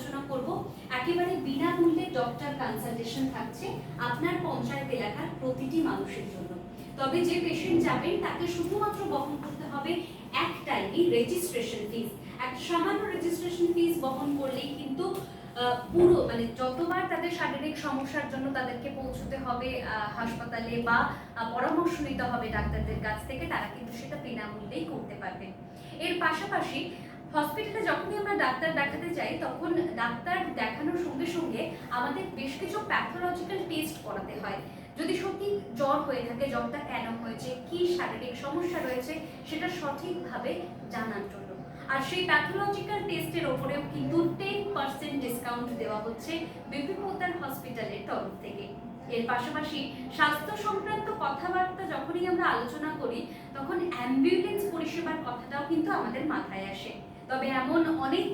আলোচনা করব একেবারে বিনামূল্যে ডক্টর কনসালটেশন থাকছে আপনার পঞ্চায়েত এলাকার প্রতিটি মানুষের জন্য। তবে যে পেশেন্ট যাবেন তাকে শুধুমাত্র বহন করতে হবে একটাই রেজিস্ট্রেশন ফিস। একটা সামান্য রেজিস্ট্রেশন ফিস বহন করলেই কিন্তু পুরো মানে যতবার তাদের শারীরিক সমস্যার জন্য তাদেরকে পৌঁছতে হবে হাসপাতালে বা পরামর্শ নিতে হবে ডাক্তারদের কাছ থেকে, তারা কিন্তু সেটা বিনামূল্যেই করতে পারবে। এর পাশাপাশি হসপিটালে যখনই আমরা ডাক্তার দেখাতে যাই তখন ডাক্তার দেখানোর সঙ্গে সঙ্গে আমাদের বেশ কিছু প্যাথোলজিক্যাল টেস্ট করাতে হয়। যদি সত্যি জ্বর হয়ে থাকে, জ্বরটা কেন হয়েছে, কি শারীরিক সমস্যা রয়েছে সেটা সঠিকভাবে জানার জন্য। আর সেই প্যাথোলজিক্যাল টেস্টের ওপরেও কিন্তু 10% ডিসকাউন্ট দেওয়া হচ্ছে বিপি পোদ্দার হসপিটালের তরফ থেকে। এর পাশাপাশি স্বাস্থ্য সংক্রান্ত কথাবার্তা যখনই আমরা আলোচনা করি তখন অ্যাম্বুলেন্স পরিষেবার কথাটাও কিন্তু আমাদের মাথায় আসে। তবে এমন অনেক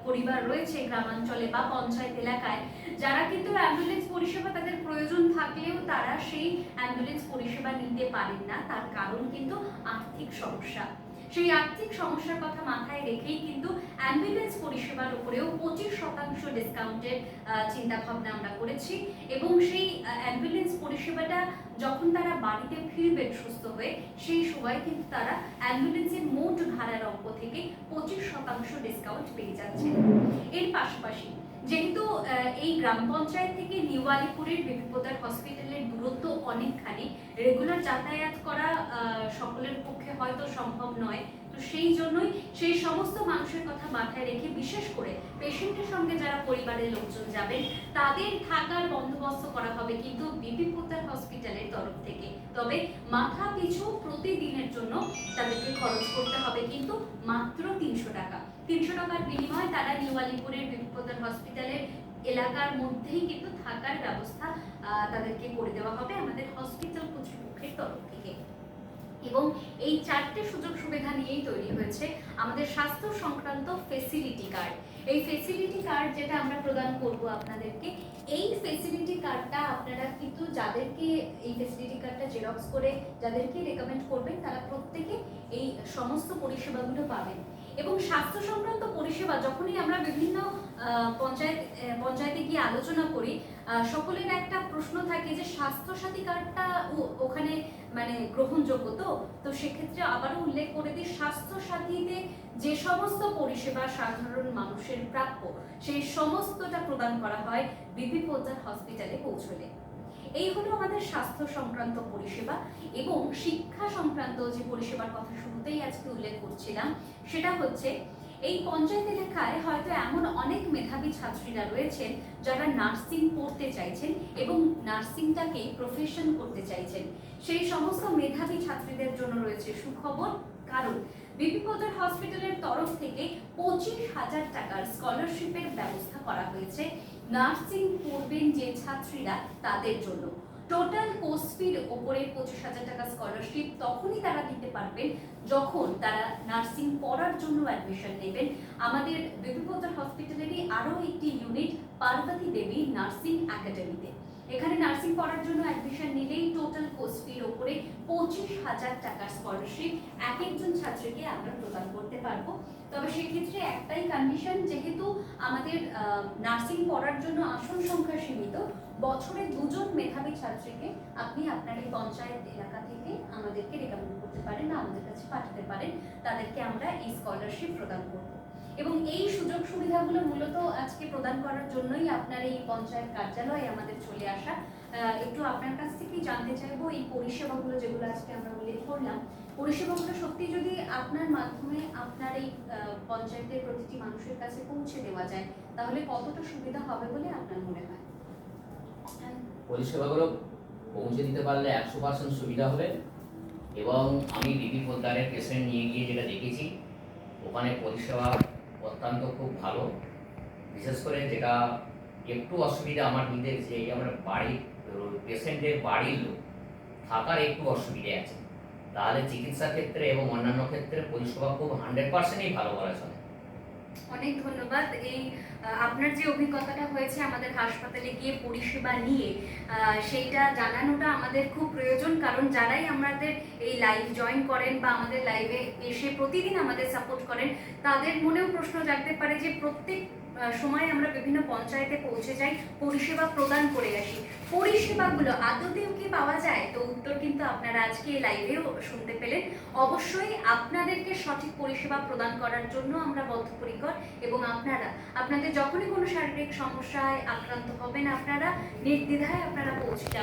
পরিবার রয়েছে গ্রামাঞ্চলে বা পঞ্চায়েত এলাকায় যারা কিন্তু অ্যাম্বুলেন্স পরিষেবা তাদের প্রয়োজন থাকলেও তারা সেই অ্যাম্বুলেন্স পরিষেবা নিতে পারেন না, তার কারণ কিন্তু আর্থিক সমস্যা। সেই আর্থিক সমস্যার কথা মাথায় রেখেই কিন্তু অ্যাম্বুলেন্স পরিষেবার উপরেও 25% ডিসকাউন্টের চিন্তা ভাবনা আমরা করেছি। এবং সেই অ্যাম্বুলেন্স পরিষেবাটা যখন তারা বাড়িতে ফিরবেন সুস্থ হয়ে, সেই সময় কিন্তু তারা অ্যাম্বুলেন্সের মোট ভাড়ার অঙ্ক থেকে 25% ডিসকাউন্ট পেয়ে যাচ্ছে। এর পাশাপাশি যেহেতু এই গ্রাম পঞ্চায়েত থেকে নিউ আলিপুরের বিপি পোদ্দার হসপিটালের দূরত্ব অনেকখানি, রেগুলার যাতায়াত করা সকলের পক্ষে হয়তো সম্ভব নয়, তো সেই জন্যই সেই সমস্ত মানুষের কথা মাথায় রেখে বিশেষ করে পেশেন্টের সঙ্গে যারা পরিবারের লোকজন যাবেন তাদের থাকার বন্দোবস্ত করা হবে কিন্তু বিপি পোদ্দার হসপিটালের তরফ থেকে। তবে মাথা পিছু প্রতিদিনের জন্য তাদেরকে খরচ করতে হবে কিন্তু মাত্র 300 টাকা। 300 টাকার বিনিময়ে তারা নিউ আলিপুরের বিপি পোদ্দার হসপিটালের এলাকার মধ্যেই কিন্তু থাকার ব্যবস্থা তাদেরকে করে দেওয়া হবে আমাদের হসপিটাল কর্তৃপক্ষের তরফ থেকে। এবং এই 4টে সুযোগ সুবিধা নিয়েই তৈরি হয়েছে আমাদের স্বাস্থ্য সংক্রান্ত ফেসিলিটি কার্ড। এই ফেসিলিটি কার্ড যেটা আমরা প্রদান করব আপনাদেরকে, এই ফেসিলিটি কার্ডটা আপনারা কিন্তু যাদেরকে এই ফেসিলিটি কার্ডটা জেরক্স করে যাদেরকে রেকমেন্ড করবেন তারা প্রত্যেকে এই সমস্ত পরিষেবাগুলো পাবেন। এবং স্বাস্থ্য সংক্রান্ত পরিষেবা যখনই আমরা বিভিন্ন পঞ্চায়েতে গিয়ে আলোচনা করি, সকলের একটা প্রশ্ন থাকে যে স্বাস্থ্যসাথী কার্ডটা ওখানে মানে গ্রহণযোগ্য তো সেক্ষেত্রে আবারও উল্লেখ করে দিই, স্বাস্থ্যসাথীতে যে সমস্ত পরিষেবা সাধারণ মানুষের প্রাপ্য সেই সমস্তটা প্রদান করা হয় বিপি পোদ্দার হসপিটালে পৌঁছলে। এই হলো আমাদের স্বাস্থ্য সংক্রান্ত পরিষেবা। এবং শিক্ষা সংক্রান্ত যে পরিষেবার কথা শুরুতেই আজকে উল্লেখ করছিলাম, সেটা হচ্ছে এই পঞ্চায়েত এলাকায় হয়তো এমন অনেক মেধাবী ছাত্রীরা রয়েছেন যারা নার্সিং পড়তে চাইছেন এবং নার্সিংটাকে প্রফেশন করতে চাইছেন। সেই সমস্ত মেধাবী ছাত্রীদের জন্য রয়েছে সুখবর, কারণ বিপি পোদ্দার হসপিটালের তরফ থেকে 25,000 টাকার স্কলারশিপের ব্যবস্থা করা হয়েছে নার্সিং পড়বেন যে ছাত্রীরা তাদের জন্য। টোটাল কোর্স ফির ওপরে 25,000 টাকা স্কলারশিপ তখনই তারা দিতে পারবেন যখন তারা নার্সিং পড়ার জন্য অ্যাডমিশন নেবেন আমাদের বিপি পোদ্দার হসপিটালেরই আরও একটি ইউনিট পার্বতী দেবী নার্সিং একাডেমিতে। এখানে নার্সিং পড়ার জন্য অ্যাডমিশন নিলেই টোটাল কোর্স ফির ওপরে 25,000 টাকার স্কলারশিপ এক একজন ছাত্রীকে আমরা প্রদান করতে পারবো। তবে সেক্ষেত্রে একটাই কন্ডিশন, যেহেতু আমাদের নার্সিং পড়ার জন্য আসন সংখ্যা সীমিত, বছরে 2 জন মেধাবী ছাত্রীকে আপনি আপনার এই পঞ্চায়েত এলাকা থেকে আমাদেরকে রেকমেন্ড করতে পারেন বা আমাদের কাছে পাঠাতে পারেন, তাদেরকে আমরা এই স্কলারশিপ প্রদান করব। এবং এই সুযোগ সুবিধাগুলো মূলত আজকে প্রদান করার জন্যই আপনার এই পঞ্চায়েত কার্যালয়ে আমাদের চলে আসা। একটু আপনার কাছ থেকেই জানতে চাইবো এই পরিষেবাগুলো যেগুলো আজকে আমরা উল্লেখ করলাম, পরিষেবাগুলো সত্যি যদি আপনার মাধ্যমে আপনার এই পঞ্চায়েতের প্রতিটি মানুষের কাছে পৌঁছে দেওয়া যায় তাহলে কতটা সুবিধা হবে বলে আপনার মনে হয়? পরিষেবাগুলো পৌঁছে দিতে পারলে 100% সুবিধা হবে। এবং আমি বিপি পোদ্দারের পেশেন্ট নিয়ে গিয়ে যেটা দেখেছি, ওখানে পরিষেবা অত্যন্ত খুব ভালো। বিশেষ করে যেটা একটু অসুবিধা আমার নিতে যে আমার বাড়ির পেশেন্টের বাড়ির লোক থাকার একটু অসুবিধে আছে, তাহলে চিকিৎসা ক্ষেত্রে এবং অন্যান্য ক্ষেত্রে পরিষেবা খুব 100%ই ভালো বলা চলে। অনেক ধন্যবাদ। এই আপনার যে অভিজ্ঞতাটা হয়েছে আমাদের হাসপাতালে গিয়ে পরিষেবা নিয়ে, সেইটা জানানোটা আমাদের খুব প্রয়োজন, কারণ যারাই আমাদের এই লাইভ জয়েন করেন বা আমাদের লাইভে এসে প্রতিদিন আমাদের সাপোর্ট করেন তাদের মনেও প্রশ্ন জাগতে পারে যে প্রত্যেক সময় আমরা বিভিন্ন পঞ্চায়েতে পৌঁছে যাই, পরিষেবা প্রদান করে আসি। পরিষেবাগুলো আদতেও কি পাওয়া যায়? তো উত্তর কিন্তু আপনারা আজকে এই লাইভেও শুনতে পেলেন। অবশ্যই আপনাদেরকে সঠিক পরিষেবা প্রদান করার জন্য আমরা বদ্ধপরিকর, এবং আপনাদের যখনই কোনো শারীরিক সমস্যায় আক্রান্ত হবেন, আপনারা নির্দ্বিধায় আপনারা পৌঁছে যাবেন।